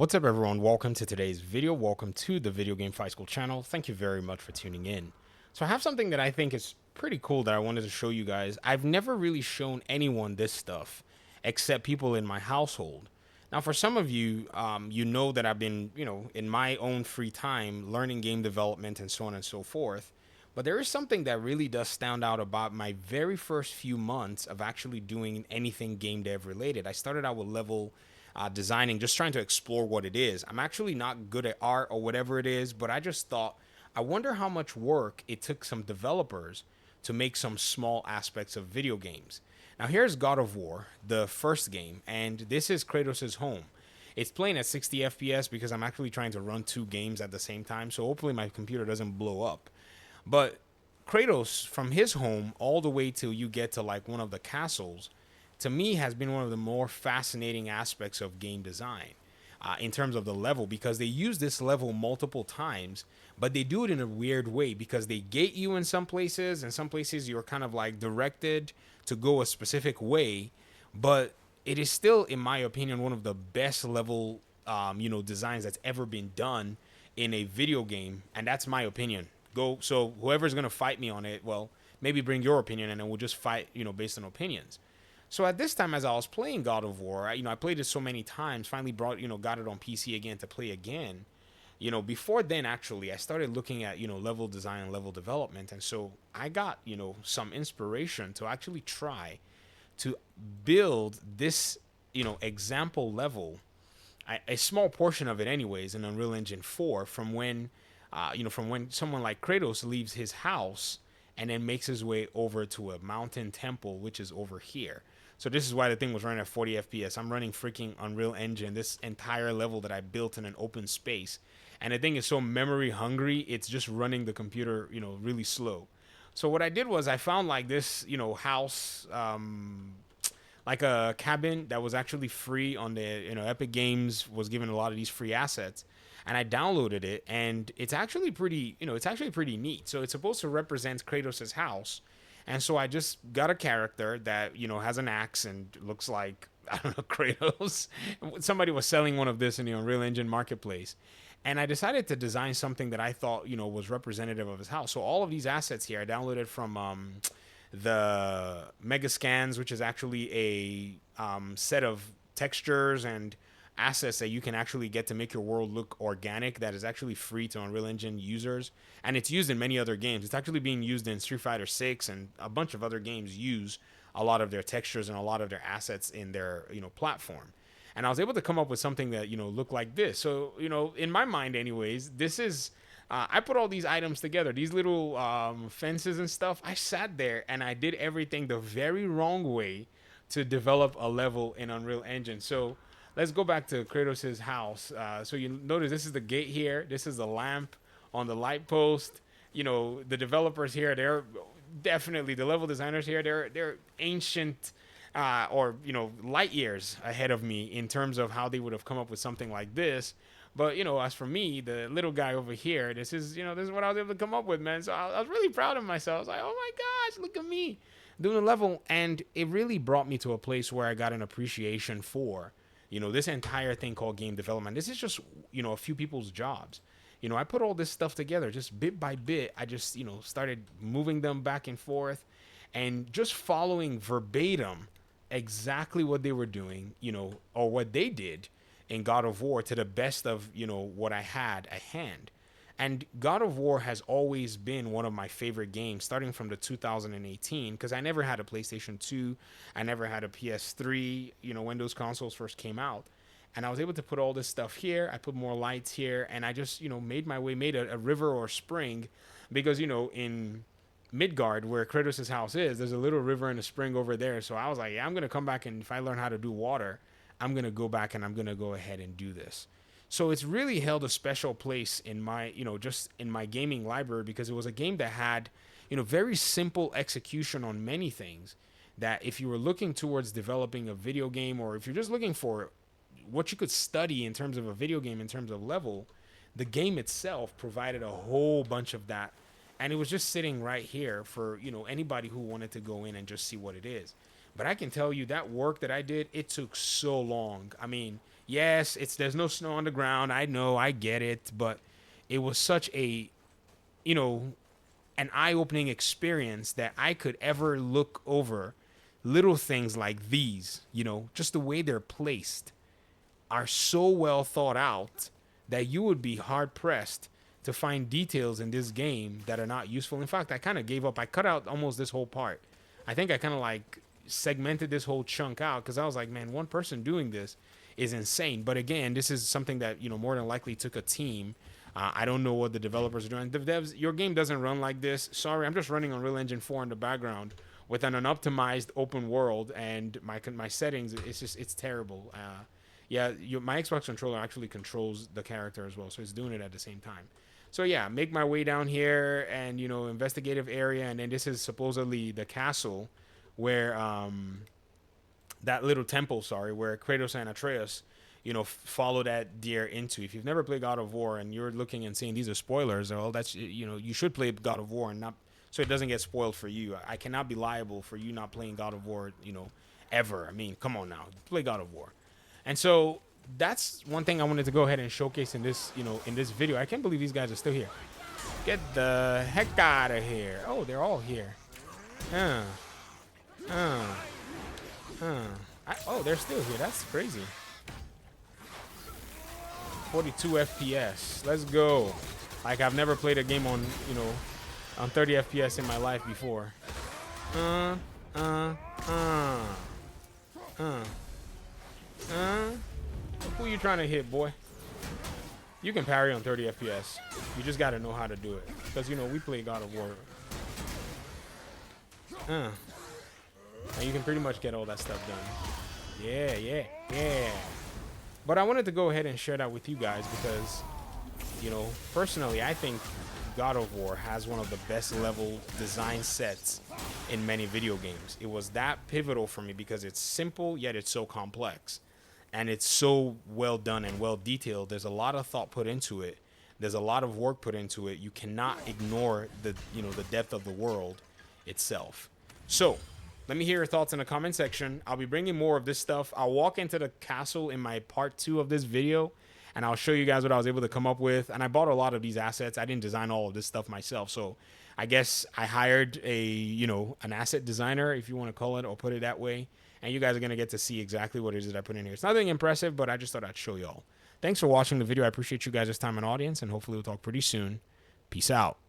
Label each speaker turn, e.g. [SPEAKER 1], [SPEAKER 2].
[SPEAKER 1] What's up, everyone? Welcome to today's video. Welcome to the Video Game Fight School channel. Thank you very much for tuning in. So I have something that I think is pretty cool that I wanted to show you guys. I've never really shown anyone this stuff except people in my household. Now, for some of you, you know that I've been, in my own free time learning game development and so on and so forth. But there is something that really does stand out about my very first few months of actually doing anything game dev related. I started out with level designing, just trying to explore what it is. I'm actually not good at art or whatever it is, but I just thought, I wonder how much work it took some developers to make some small aspects of video games. Now, here's God of War, the first game, and this is Kratos' home. It's playing at 60 FPS because I'm actually trying to run two games at the same time, so hopefully my computer doesn't blow up. But Kratos, from his home all the way till you get to like one of the castles, to me has been one of the more fascinating aspects of game design in terms of the level, because they use this level multiple times, but they do it in a weird way because they gate you in some places, and some places you're kind of like directed to go a specific way, but it is still, in my opinion, one of the best level designs that's ever been done in a video game, and that's my opinion. Go, so whoever's gonna fight me on it, well, maybe bring your opinion, and then we'll just fight, based on opinions. So at this time, as I was playing God of War, I played it so many times. Finally got it on PC again to play again. Before then, actually, I started looking at level design and level development, and so I got some inspiration to actually try to build this example level, a small portion of it, anyways, in Unreal Engine 4 from when someone like Kratos leaves his house and then makes his way over to a mountain temple, which is over here. So this is why the thing was running at 40 FPS. I'm running freaking Unreal Engine, this entire level that I built in an open space. And the thing is so memory hungry, it's just running the computer, really slow. So what I did was I found like this, house, like a cabin that was actually free on the, Epic Games was giving a lot of these free assets. And I downloaded it, and it's actually pretty neat. So it's supposed to represent Kratos' house. And so I just got a character that, has an axe and looks like, I don't know, Kratos. Somebody was selling one of this in the Unreal Engine marketplace. And I decided to design something that I thought, was representative of his house. So all of these assets here I downloaded from the Mega Scans, which is actually a set of textures and assets that you can actually get to make your world look organic, that is actually free to Unreal Engine users, and it's used in many other games. It's actually being used in Street Fighter 6, and a bunch of other games use a lot of their textures and a lot of their assets in their platform. And I was able to come up with something that looked like this. So in my mind anyways, this is I put all these items together, these little fences and stuff. I sat there and I did everything the very wrong way to develop a level in Unreal Engine. So let's go back to Kratos' house. So you notice this is the gate here. This is the lamp on the light post. The developers here, they're definitely the level designers here. They're ancient or light years ahead of me in terms of how they would have come up with something like this. But as for me, the little guy over here, this is what I was able to come up with, man. So I was really proud of myself. I was like, oh my gosh, look at me doing a level, and it really brought me to a place where I got an appreciation for this entire thing called game development. This is just a few people's jobs. I put all this stuff together just bit by bit. I just started moving them back and forth and just following verbatim exactly what they were doing, or what they did in God of War to the best of what I had at hand. And God of War has always been one of my favorite games, starting from the 2018, because I never had a PlayStation 2, I never had a PS3, when those consoles first came out. And I was able to put all this stuff here. I put more lights here, and I just, made a river or spring, because, in Midgard, where Kratos' house is, there's a little river and a spring over there. So I was like, yeah, I'm going to come back, and if I learn how to do water, I'm going to go back and I'm going to go ahead and do this. So it's really held a special place in my, just in my gaming library, because it was a game that had, very simple execution on many things, that if you were looking towards developing a video game, or if you're just looking for what you could study in terms of a video game, in terms of level, the game itself provided a whole bunch of that. And it was just sitting right here for, anybody who wanted to go in and just see what it is. But I can tell you that work that I did, it took so long. I mean, Yes, there's no snow on the ground. I know, I get it, but it was such a, you know, an eye-opening experience that I could ever look over little things like these, just the way they're placed are so well thought out that you would be hard pressed to find details in this game that are not useful. In fact, I kind of gave up. I cut out almost this whole part. I think I kind of like segmented this whole chunk out because I was like, man, one person doing this is insane. But again, this is something that, more than likely took a team. I don't know what the developers are doing. The devs, your game doesn't run like this. Sorry, I'm just running Unreal Engine 4 in the background with an unoptimized open world, and my settings, it's terrible. Yeah, my Xbox controller actually controls the character as well, so it's doing it at the same time. So yeah, make my way down here and investigative area, and then this is supposedly the castle where that little temple, where Kratos and Atreus, follow that deer into. If you've never played God of War and you're looking and saying these are spoilers, well, that's you should play God of War and not so it doesn't get spoiled for you. I cannot be liable for you not playing God of War, ever. I mean, come on now, play God of War. And so that's one thing I wanted to go ahead and showcase in this, in this video. I can't believe these guys are still here. Get the heck out of here. Oh, they're all here. Oh, they're still here. That's crazy. 42 FPS. Let's go. Like I've never played a game on, on 30 FPS in my life before. Who you trying to hit, boy? You can parry on 30 FPS. You just gotta know how to do it. Because, we play God of War. And you can pretty much get all that stuff done. Yeah. But I wanted to go ahead and share that with you guys because, personally, I think God of War has one of the best level design sets in many video games. It was that pivotal for me because it's simple, yet it's so complex. And it's so well done and well detailed. There's a lot of thought put into it. There's a lot of work put into it. You cannot ignore the depth of the world itself. So let me hear your thoughts in the comment section. I'll be bringing more of this stuff. I'll walk into the castle in my part 2 of this video, and I'll show you guys what I was able to come up with. And I bought a lot of these assets. I didn't design all of this stuff myself. So I guess I hired an asset designer, if you want to call it or put it that way. And you guys are going to get to see exactly what it is that I put in here. It's nothing impressive, but I just thought I'd show y'all. Thanks for watching the video. I appreciate you guys' time and audience, and hopefully we'll talk pretty soon. Peace out.